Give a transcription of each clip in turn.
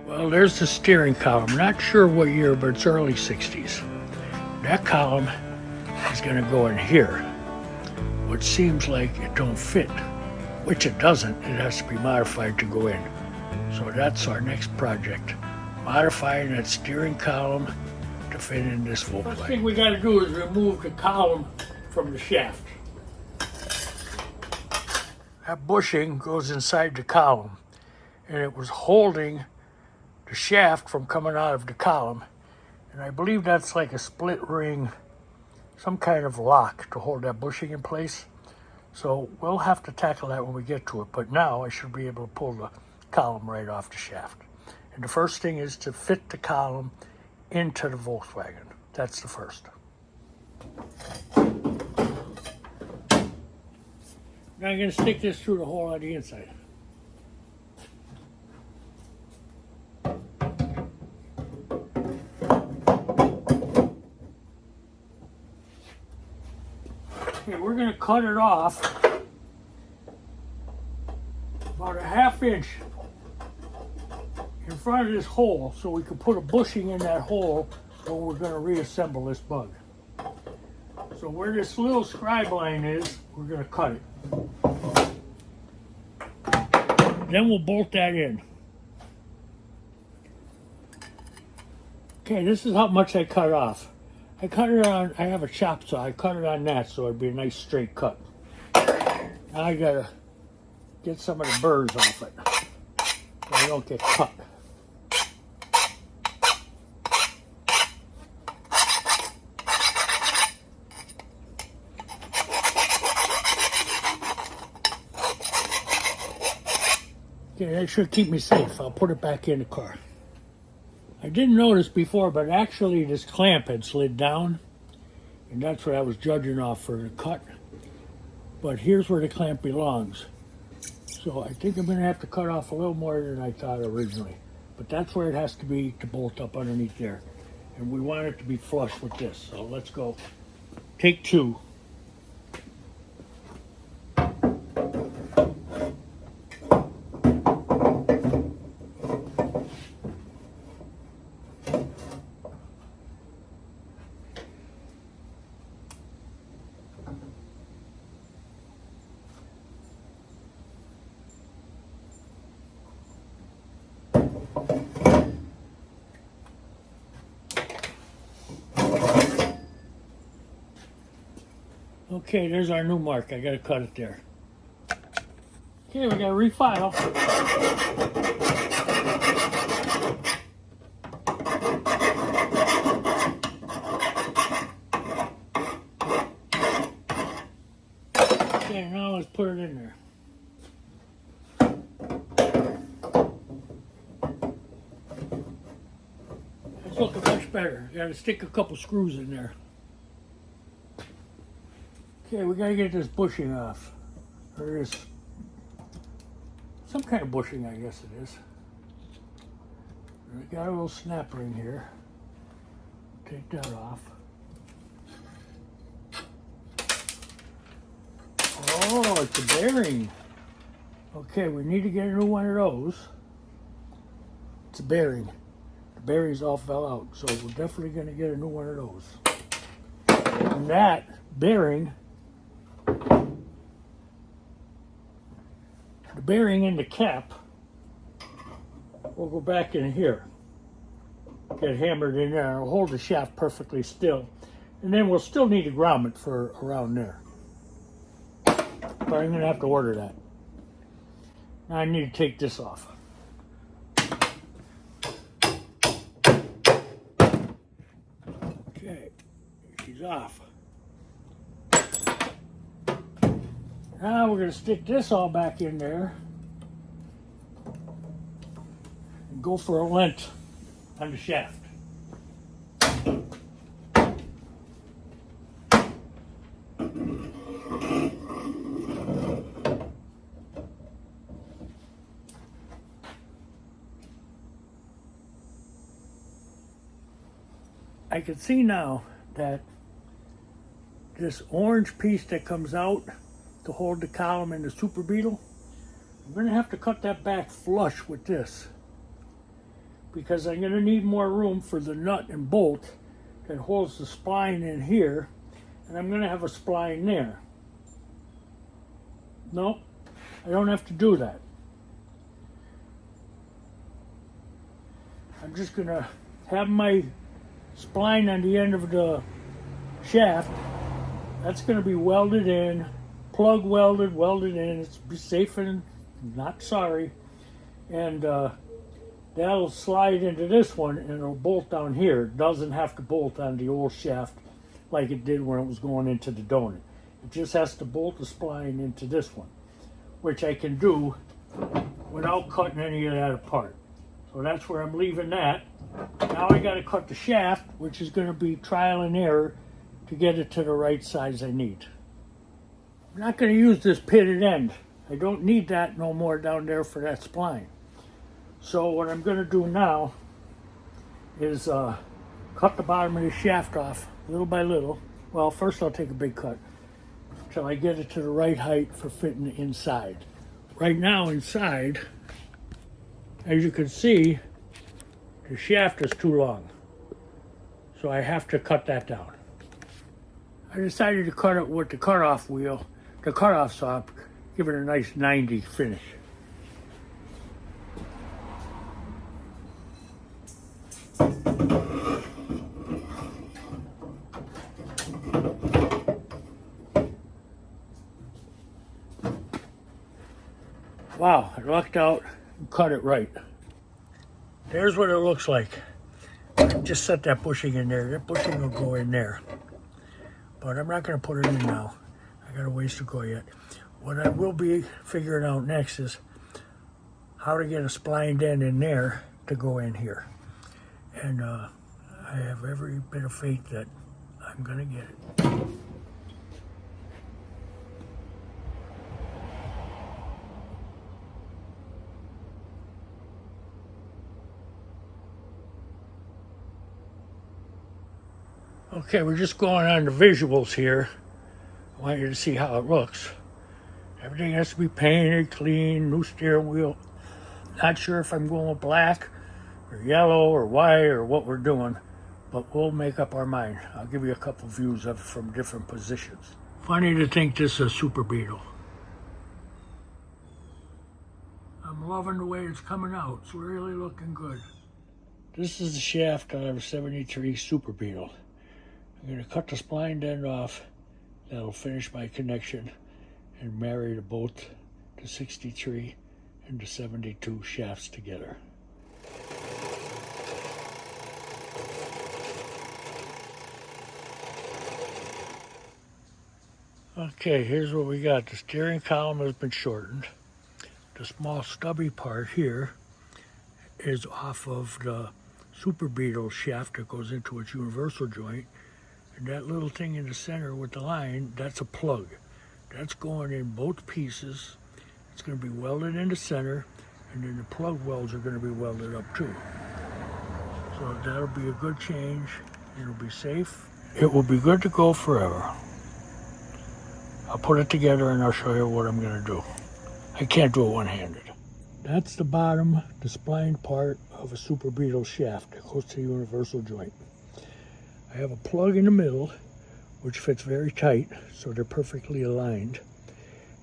Well, there's the steering column. Not sure what year, but it's early 60s. That column is going to go in here, which seems like it don't fit, which it doesn't. It has to be modified to go in. So that's our next project, modifying that steering column to fit in this Volkswagen. First thing we got to do is remove the column from the shaft. That bushing goes inside the column, and it was holding the shaft from coming out of the column. And I believe that's like a split ring, some kind of lock to hold that bushing in place. So we'll have to tackle that when we get to it. But now I should be able to pull the column right off the shaft. And the first thing is to fit the column into the Volkswagen. That's the first. Now I'm going to stick this through the hole on the inside. Okay, we're going to cut it off about a ½ inch in front of this hole so we can put a bushing in that hole when we're going to reassemble this bug. So where this little scribe line is, we're going to cut it. Then we'll bolt that in. Okay, this is how much I cut off. I cut it on, I have a chop saw, I cut it on that so it'd be a nice straight cut. Now I gotta get some of the burrs off it so I don't get cut. Okay, that should keep me safe. I'll put it back in the car. I didn't notice before, but actually this clamp had slid down, and that's what I was judging off for the cut. But here's where the clamp belongs. So I think I'm going to have to cut off a little more than I thought originally. But that's where it has to be to bolt up underneath there. And we want it to be flush with this. So let's go. Take two. Okay, there's our new mark. I gotta cut it there. Okay, we gotta refile. Okay, now let's put it in there. That's looking much better. You gotta stick a couple screws in there. Okay, we gotta get this bushing off. Or this, some kind of bushing, I guess it is. We got a little snap ring here. Take that off. Oh, it's a bearing. Okay, we need to get a new one of those. It's a bearing. The bearings all fell out, so we're definitely gonna get a new one of those. And that bearing, the bearing in the cap will go back in here, get hammered in there, and hold the shaft perfectly still. And then we'll still need a grommet for around there. But I'm gonna have to order that. Now I need to take this off. Okay, she's off. Now we're going to stick this all back in there and go for a length on the shaft. I can see now that this orange piece that comes out to hold the column in the Super Beetle, I'm going to have to cut that back flush with this. because I'm going to need more room for the nut and bolt that holds the spline in here, and I'm going to have a spline there. No, I don't have to do that. I'm just going to have my spline on the end of the shaft. That's going to be welded in, plug welded, welded in. It's be safe and not sorry. And that'll slide into this one and it'll bolt down here. It doesn't have to bolt on the old shaft like it did when it was going into the donut. It just has to bolt the spline into this one, which I can do without cutting any of that apart. So that's where I'm leaving that. Now I got to cut the shaft, which is going to be trial and error to get it to the right size I need. I'm not going to use this pitted end. I don't need that no more down there for that spline. So what I'm going to do now is cut the bottom of the shaft off little by little. Well, first I'll take a big cut until I get it to the right height for fitting inside. Right now inside, as you can see, the shaft is too long. So I have to cut that down. I decided to cut it with the cutoff wheel, the cutoff saw, give it a nice 90 finish. Wow, I lucked out and cut it right. There's what it looks like. Just set that bushing in there. That bushing will go in there. But I'm not going to put it in now. I got a ways to go yet. What I will be figuring out next is how to get a splined end in there to go in here. And I have every bit of faith that I'm going to get it. Okay, we're just going on the visuals here. I want you to see how it looks. Everything has to be painted, clean, new steering wheel. Not sure if I'm going with black or yellow or white or what we're doing, but we'll make up our mind. I'll give you a couple views of it from different positions. Funny to think this is a Super Beetle. I'm loving the way it's coming out. It's really looking good. This is the shaft out of a 73 Super Beetle. I'm going to cut the spline end off. That'll finish my connection and marry both the 63 and the 72 shafts together. Okay, here's what we got. The steering column has been shortened. The small stubby part here is off of the Super Beetle shaft that goes into its universal joint. And that little thing in the center with the line, that's a plug. That's going in both pieces. It's going to be welded in the center, and then the plug welds are going to be welded up too. So that'll be a good change. It'll be safe. It will be good to go forever. I'll put it together and I'll show you what I'm going to do. I can't do it one-handed. That's the bottom, the spline part of a Super Beetle shaft that goes to the universal joint. I have a plug in the middle, which fits very tight, so they're perfectly aligned.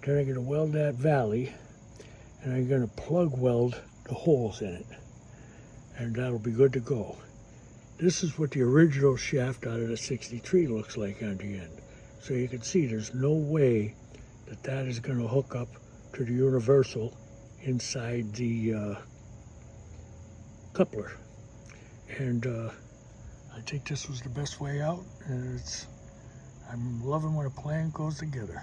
Then I'm going to weld that valley, and I'm going to plug weld the holes in it. And that'll be good to go. This is what the original shaft out of the 63 looks like on the end. So you can see there's no way that that is going to hook up to the universal inside the coupler. And I think this was the best way out, and I'm loving when a plan goes together.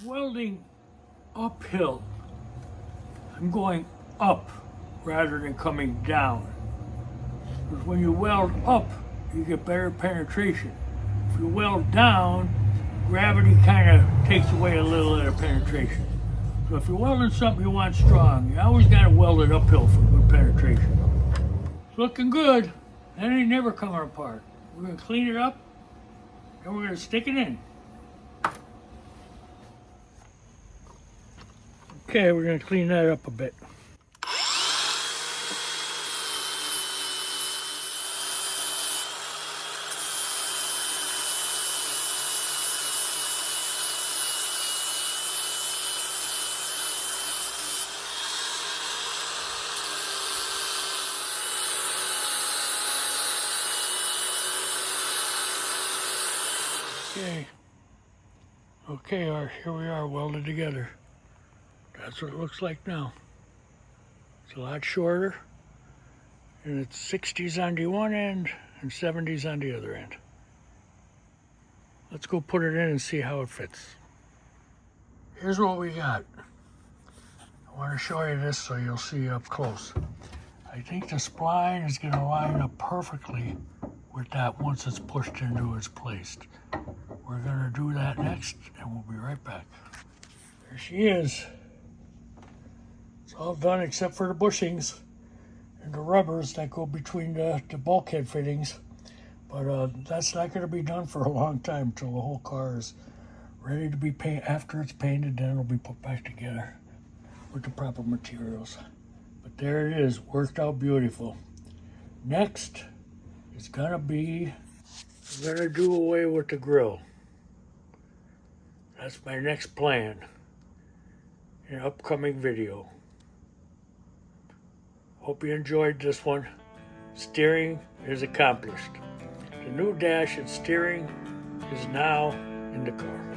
Welding uphill. I'm going up rather than coming down. Because when you weld up, you get better penetration. If you weld down, gravity kind of takes away a little of the penetration. So if you're welding something you want strong, you always got to weld it uphill for good penetration. It's looking good. That ain't never coming apart. We're going to clean it up, and we're going to stick it in. Okay, we're going to clean that up a bit. Okay, here we are welded together. That's what it looks like now. It's a lot shorter, and it's 60s on the one end and 70s on the other end. Let's go put it in and see how it fits. Here's what we got. I want to show you this so you'll see up close. I think the spline is going to line up perfectly with that once it's pushed into its place. We're going to do that next, and we'll be right back. There she is. It's all done except for the bushings and the rubbers that go between the bulkhead fittings. But that's not going to be done for a long time until the whole car is ready to be painted. After it's painted, then it'll be put back together with the proper materials. But there it is, worked out beautiful. Next is going to be, I'm going to do away with the grill. That's my next plan in an upcoming video. Hope you enjoyed this one. Steering is accomplished. The new dash and steering is now in the car.